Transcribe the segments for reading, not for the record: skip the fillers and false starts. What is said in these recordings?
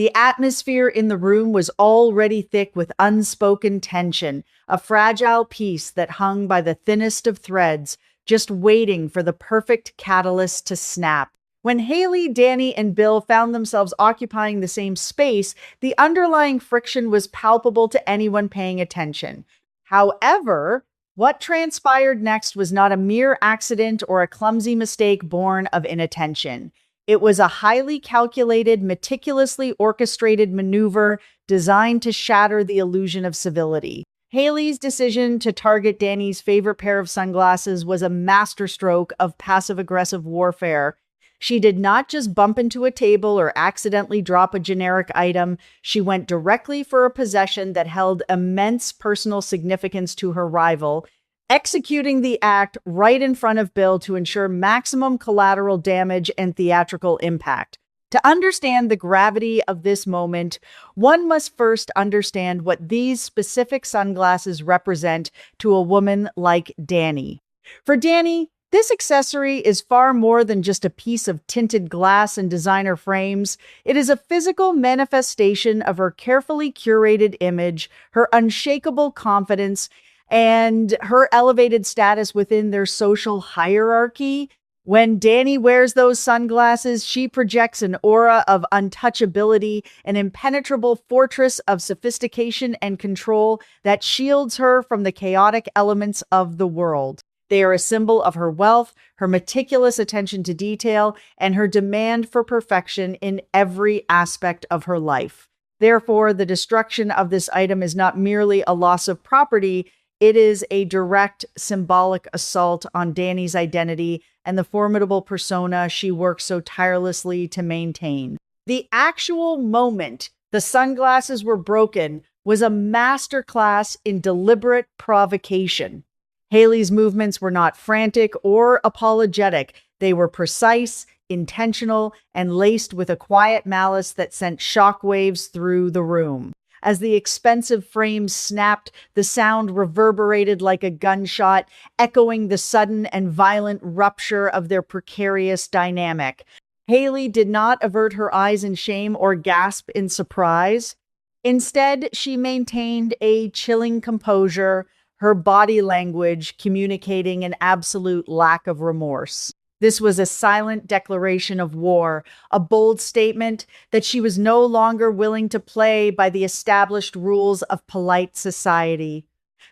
The atmosphere in the room was already thick with unspoken tension, a fragile piece that hung by the thinnest of threads, just waiting for the perfect catalyst to snap. When Hayley, Dani, and Bill found themselves occupying the same space, the underlying friction was palpable to anyone paying attention. However, what transpired next was not a mere accident or a clumsy mistake born of inattention. It was a highly calculated, meticulously orchestrated maneuver designed to shatter the illusion of civility. Hayley's decision to target Dani's favorite pair of sunglasses was a masterstroke of passive-aggressive warfare. She did not just bump into a table or accidentally drop a generic item. She went directly for a possession that held immense personal significance to her rival, executing the act right in front of Bill to ensure maximum collateral damage and theatrical impact. To understand the gravity of this moment, one must first understand what these specific sunglasses represent to a woman like Dani. For Dani, this accessory is far more than just a piece of tinted glass and designer frames. It is a physical manifestation of her carefully curated image, her unshakable confidence, and her elevated status within their social hierarchy. When Dani wears those sunglasses, she projects an aura of untouchability, an impenetrable fortress of sophistication and control that shields her from the chaotic elements of the world. They are a symbol of her wealth, her meticulous attention to detail, and her demand for perfection in every aspect of her life. Therefore, the destruction of this item is not merely a loss of property, it is a direct symbolic assault on Dani's identity and the formidable persona she works so tirelessly to maintain. The actual moment the sunglasses were broken was a masterclass in deliberate provocation. Hayley's movements were not frantic or apologetic. They were precise, intentional, and laced with a quiet malice that sent shockwaves through the room. As the expensive frames snapped, the sound reverberated like a gunshot, echoing the sudden and violent rupture of their precarious dynamic. Hayley did not avert her eyes in shame or gasp in surprise. Instead, she maintained a chilling composure, her body language communicating an absolute lack of remorse. This was a silent declaration of war, a bold statement that she was no longer willing to play by the established rules of polite society.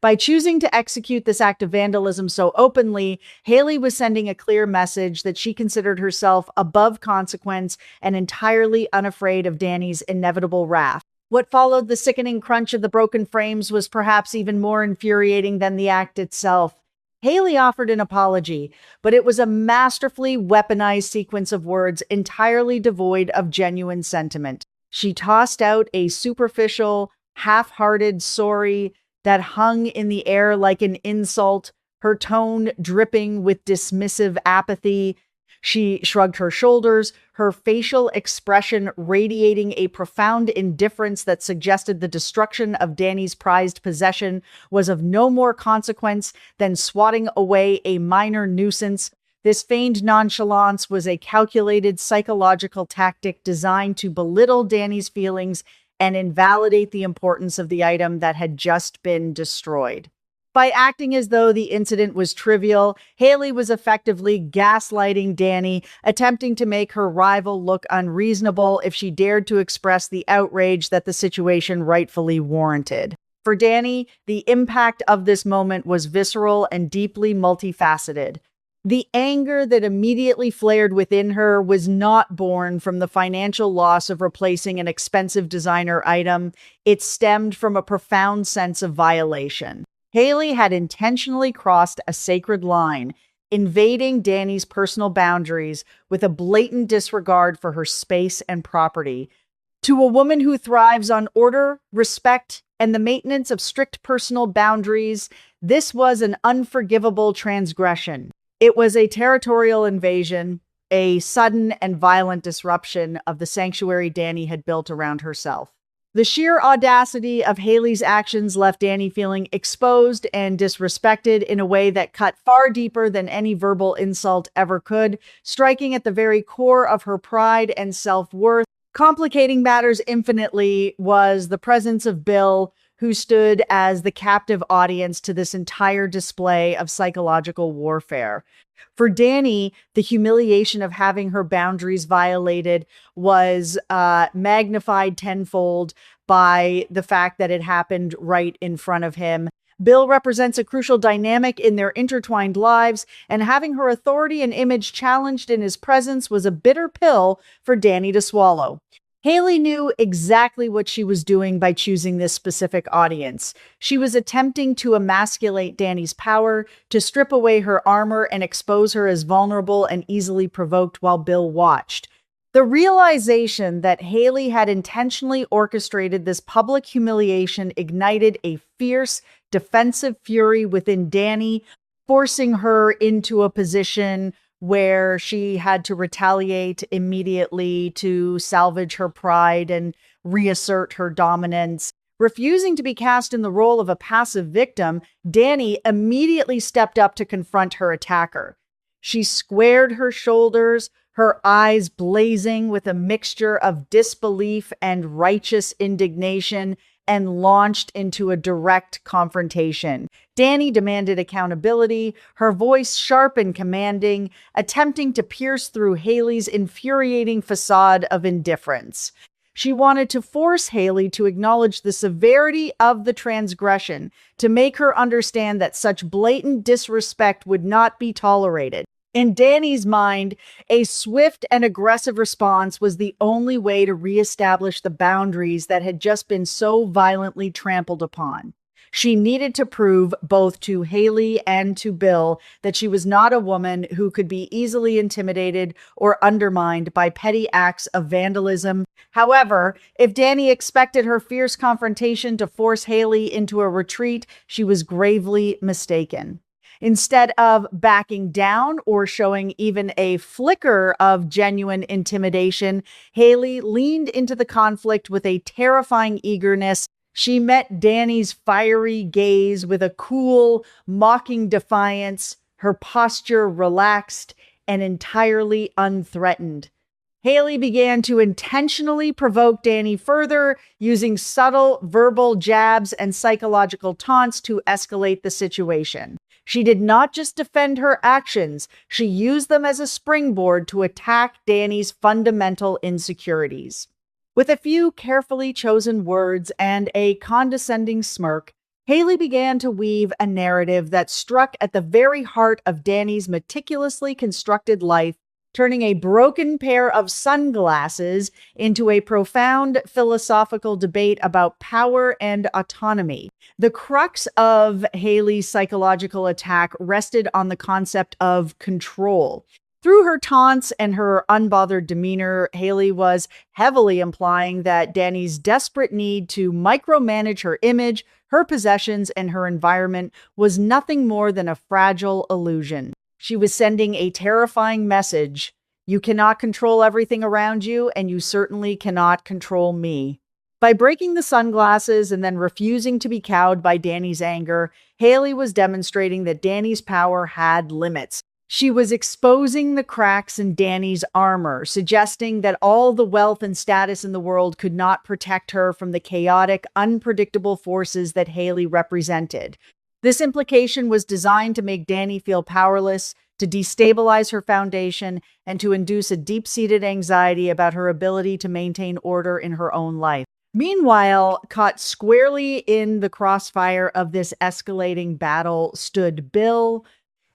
By choosing to execute this act of vandalism so openly, Hayley was sending a clear message that she considered herself above consequence and entirely unafraid of Dani's inevitable wrath. What followed the sickening crunch of the broken frames was perhaps even more infuriating than the act itself. Hayley offered an apology, but it was a masterfully weaponized sequence of words entirely devoid of genuine sentiment. She tossed out a superficial, half-hearted sorry that hung in the air like an insult, her tone dripping with dismissive apathy. She shrugged her shoulders, her facial expression radiating a profound indifference that suggested the destruction of Dani's prized possession was of no more consequence than swatting away a minor nuisance. This feigned nonchalance was a calculated psychological tactic designed to belittle Dani's feelings and invalidate the importance of the item that had just been destroyed. By acting as though the incident was trivial, Hayley was effectively gaslighting Dani, attempting to make her rival look unreasonable if she dared to express the outrage that the situation rightfully warranted. For Dani, the impact of this moment was visceral and deeply multifaceted. The anger that immediately flared within her was not born from the financial loss of replacing an expensive designer item. It stemmed from a profound sense of violation. Hayley had intentionally crossed a sacred line, invading Dani's personal boundaries with a blatant disregard for her space and property. To a woman who thrives on order, respect, and the maintenance of strict personal boundaries, this was an unforgivable transgression. It was a territorial invasion, a sudden and violent disruption of the sanctuary Dani had built around herself. The sheer audacity of Hayley's actions left Dani feeling exposed and disrespected in a way that cut far deeper than any verbal insult ever could, striking at the very core of her pride and self-worth. Complicating matters infinitely was the presence of Bill, who stood as the captive audience to this entire display of psychological warfare. For Dani, the humiliation of having her boundaries violated was magnified tenfold by the fact that it happened right in front of him. Bill represents a crucial dynamic in their intertwined lives, and having her authority and image challenged in his presence was a bitter pill for Dani to swallow. Hayley knew exactly what she was doing by choosing this specific audience. She was attempting to emasculate Dani's power, to strip away her armor and expose her as vulnerable and easily provoked while Bill watched. The realization that Hayley had intentionally orchestrated this public humiliation ignited a fierce, defensive fury within Dani, forcing her into a position where she had to retaliate immediately to salvage her pride and reassert her dominance. Refusing to be cast in the role of a passive victim, Dani immediately stepped up to confront her attacker. She squared her shoulders, her eyes blazing with a mixture of disbelief and righteous indignation, and launched into a direct confrontation. Dani demanded accountability, her voice sharp and commanding, attempting to pierce through Hayley's infuriating facade of indifference. She wanted to force Hayley to acknowledge the severity of the transgression, to make her understand that such blatant disrespect would not be tolerated. In Dani's mind, a swift and aggressive response was the only way to reestablish the boundaries that had just been so violently trampled upon. She needed to prove both to Hayley and to Bill that she was not a woman who could be easily intimidated or undermined by petty acts of vandalism. However, if Dani expected her fierce confrontation to force Hayley into a retreat, she was gravely mistaken. Instead of backing down or showing even a flicker of genuine intimidation, Hayley leaned into the conflict with a terrifying eagerness. She met Dani's fiery gaze with a cool, mocking defiance, her posture relaxed and entirely unthreatened. Hayley began to intentionally provoke Dani further, using subtle verbal jabs and psychological taunts to escalate the situation. She did not just defend her actions, she used them as a springboard to attack Dani's fundamental insecurities. With a few carefully chosen words and a condescending smirk, Hayley began to weave a narrative that struck at the very heart of Dani's meticulously constructed life, turning a broken pair of sunglasses into a profound philosophical debate about power and autonomy. The crux of Hayley's psychological attack rested on the concept of control. Through her taunts and her unbothered demeanor, Hayley was heavily implying that Dani's desperate need to micromanage her image, her possessions, and her environment was nothing more than a fragile illusion. She was sending a terrifying message. You cannot control everything around you, and you certainly cannot control me. By breaking the sunglasses and then refusing to be cowed by Dani's anger, Hayley was demonstrating that Dani's power had limits. She was exposing the cracks in Dani's armor, suggesting that all the wealth and status in the world could not protect her from the chaotic, unpredictable forces that Hayley represented. This implication was designed to make Dani feel powerless, to destabilize her foundation, and to induce a deep-seated anxiety about her ability to maintain order in her own life. Meanwhile, caught squarely in the crossfire of this escalating battle stood Bill.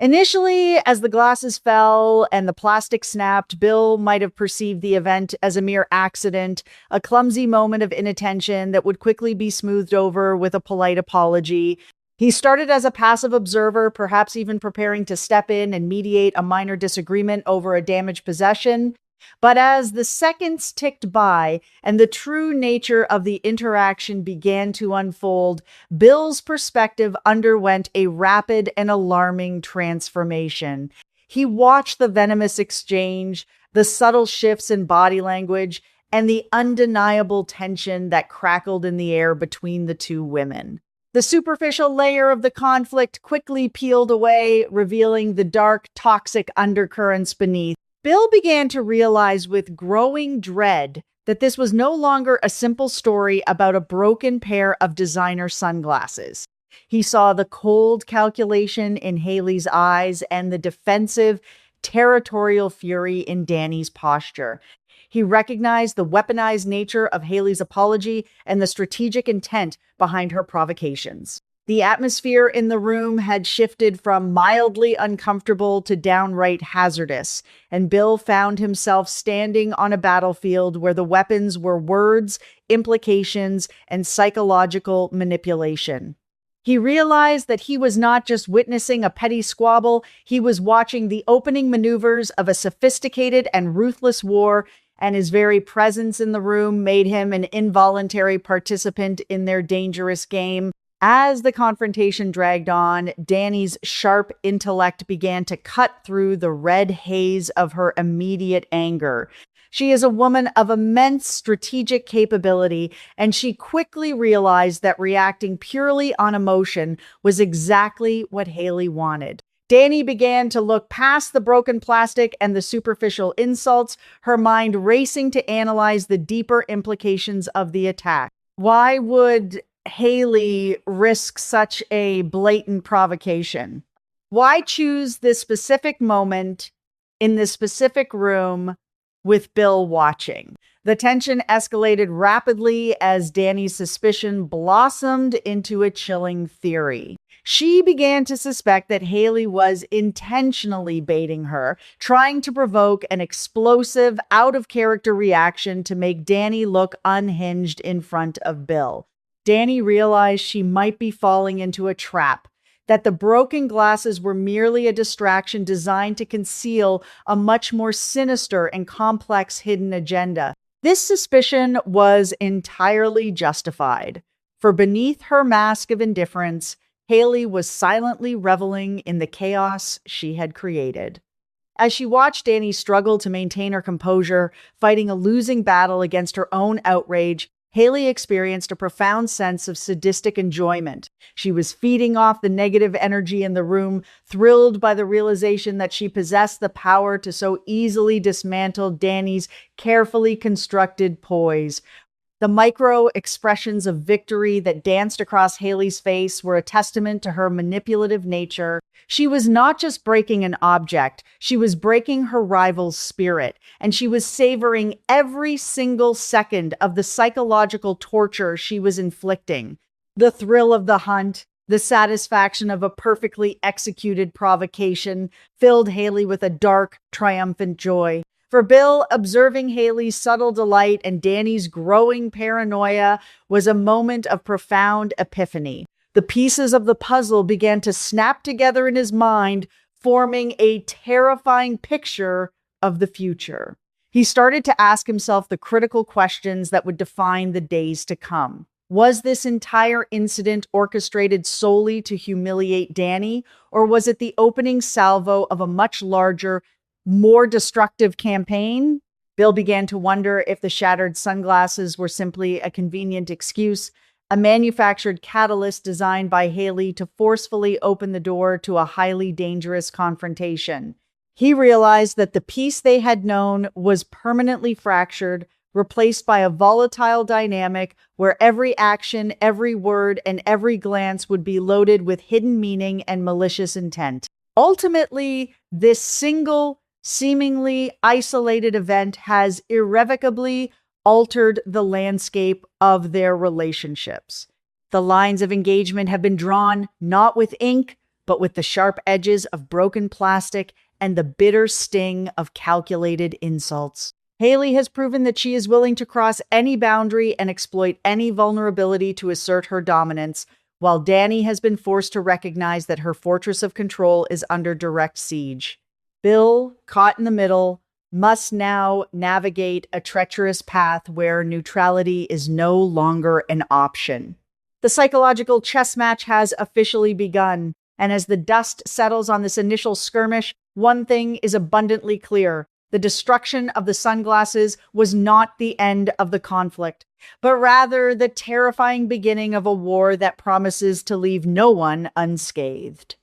Initially, as the glasses fell and the plastic snapped, Bill might have perceived the event as a mere accident, a clumsy moment of inattention that would quickly be smoothed over with a polite apology. He started as a passive observer, perhaps even preparing to step in and mediate a minor disagreement over a damaged possession. But as the seconds ticked by and the true nature of the interaction began to unfold, Bill's perspective underwent a rapid and alarming transformation. He watched the venomous exchange, the subtle shifts in body language, and the undeniable tension that crackled in the air between the two women. The superficial layer of the conflict quickly peeled away, revealing the dark, toxic undercurrents beneath. Bill began to realize with growing dread that this was no longer a simple story about a broken pair of designer sunglasses. He saw the cold calculation in Hayley's eyes and the defensive, territorial fury in Dani's posture. He recognized the weaponized nature of Hayley's apology and the strategic intent behind her provocations. The atmosphere in the room had shifted from mildly uncomfortable to downright hazardous, and Bill found himself standing on a battlefield where the weapons were words, implications, and psychological manipulation. He realized that he was not just witnessing a petty squabble, he was watching the opening maneuvers of a sophisticated and ruthless war, and his very presence in the room made him an involuntary participant in their dangerous game. As the confrontation dragged on, Dani's sharp intellect began to cut through the red haze of her immediate anger. She is a woman of immense strategic capability, and she quickly realized that reacting purely on emotion was exactly what Hayley wanted. Dani began to look past the broken plastic and the superficial insults, her mind racing to analyze the deeper implications of the attack. Why would Hayley risk such a blatant provocation? Why choose this specific moment in this specific room with Bill watching? The tension escalated rapidly as Dani's suspicion blossomed into a chilling theory. She began to suspect that Hayley was intentionally baiting her, trying to provoke an explosive, out-of-character reaction to make Dani look unhinged in front of Bill. Dani realized she might be falling into a trap, that the broken glasses were merely a distraction designed to conceal a much more sinister and complex hidden agenda. This suspicion was entirely justified, for beneath her mask of indifference, Hayley was silently reveling in the chaos she had created. As she watched Dani struggle to maintain her composure, fighting a losing battle against her own outrage, Hayley experienced a profound sense of sadistic enjoyment. She was feeding off the negative energy in the room, thrilled by the realization that she possessed the power to so easily dismantle Dani's carefully constructed poise. The micro expressions of victory that danced across Hayley's face were a testament to her manipulative nature. She was not just breaking an object, she was breaking her rival's spirit, and she was savoring every single second of the psychological torture she was inflicting. The thrill of the hunt, the satisfaction of a perfectly executed provocation, filled Hayley with a dark, triumphant joy. For Bill, observing Hayley's subtle delight and Dani's growing paranoia was a moment of profound epiphany. The pieces of the puzzle began to snap together in his mind, forming a terrifying picture of the future. He started to ask himself the critical questions that would define the days to come. Was this entire incident orchestrated solely to humiliate Dani, or was it the opening salvo of a much larger, more destructive campaign? Bill began to wonder if the shattered sunglasses were simply a convenient excuse, a manufactured catalyst designed by Hayley to forcefully open the door to a highly dangerous confrontation. He realized that the peace they had known was permanently fractured, replaced by a volatile dynamic where every action, every word, and every glance would be loaded with hidden meaning and malicious intent. Ultimately, this single, seemingly isolated event has irrevocably altered the landscape of their relationships. The lines of engagement have been drawn not with ink, but with the sharp edges of broken plastic and the bitter sting of calculated insults. Hayley has proven that she is willing to cross any boundary and exploit any vulnerability to assert her dominance, while Dani has been forced to recognize that her fortress of control is under direct siege. Bill, caught in the middle, must now navigate a treacherous path where neutrality is no longer an option. The psychological chess match has officially begun, and as the dust settles on this initial skirmish, one thing is abundantly clear. The destruction of the sunglasses was not the end of the conflict, but rather the terrifying beginning of a war that promises to leave no one unscathed.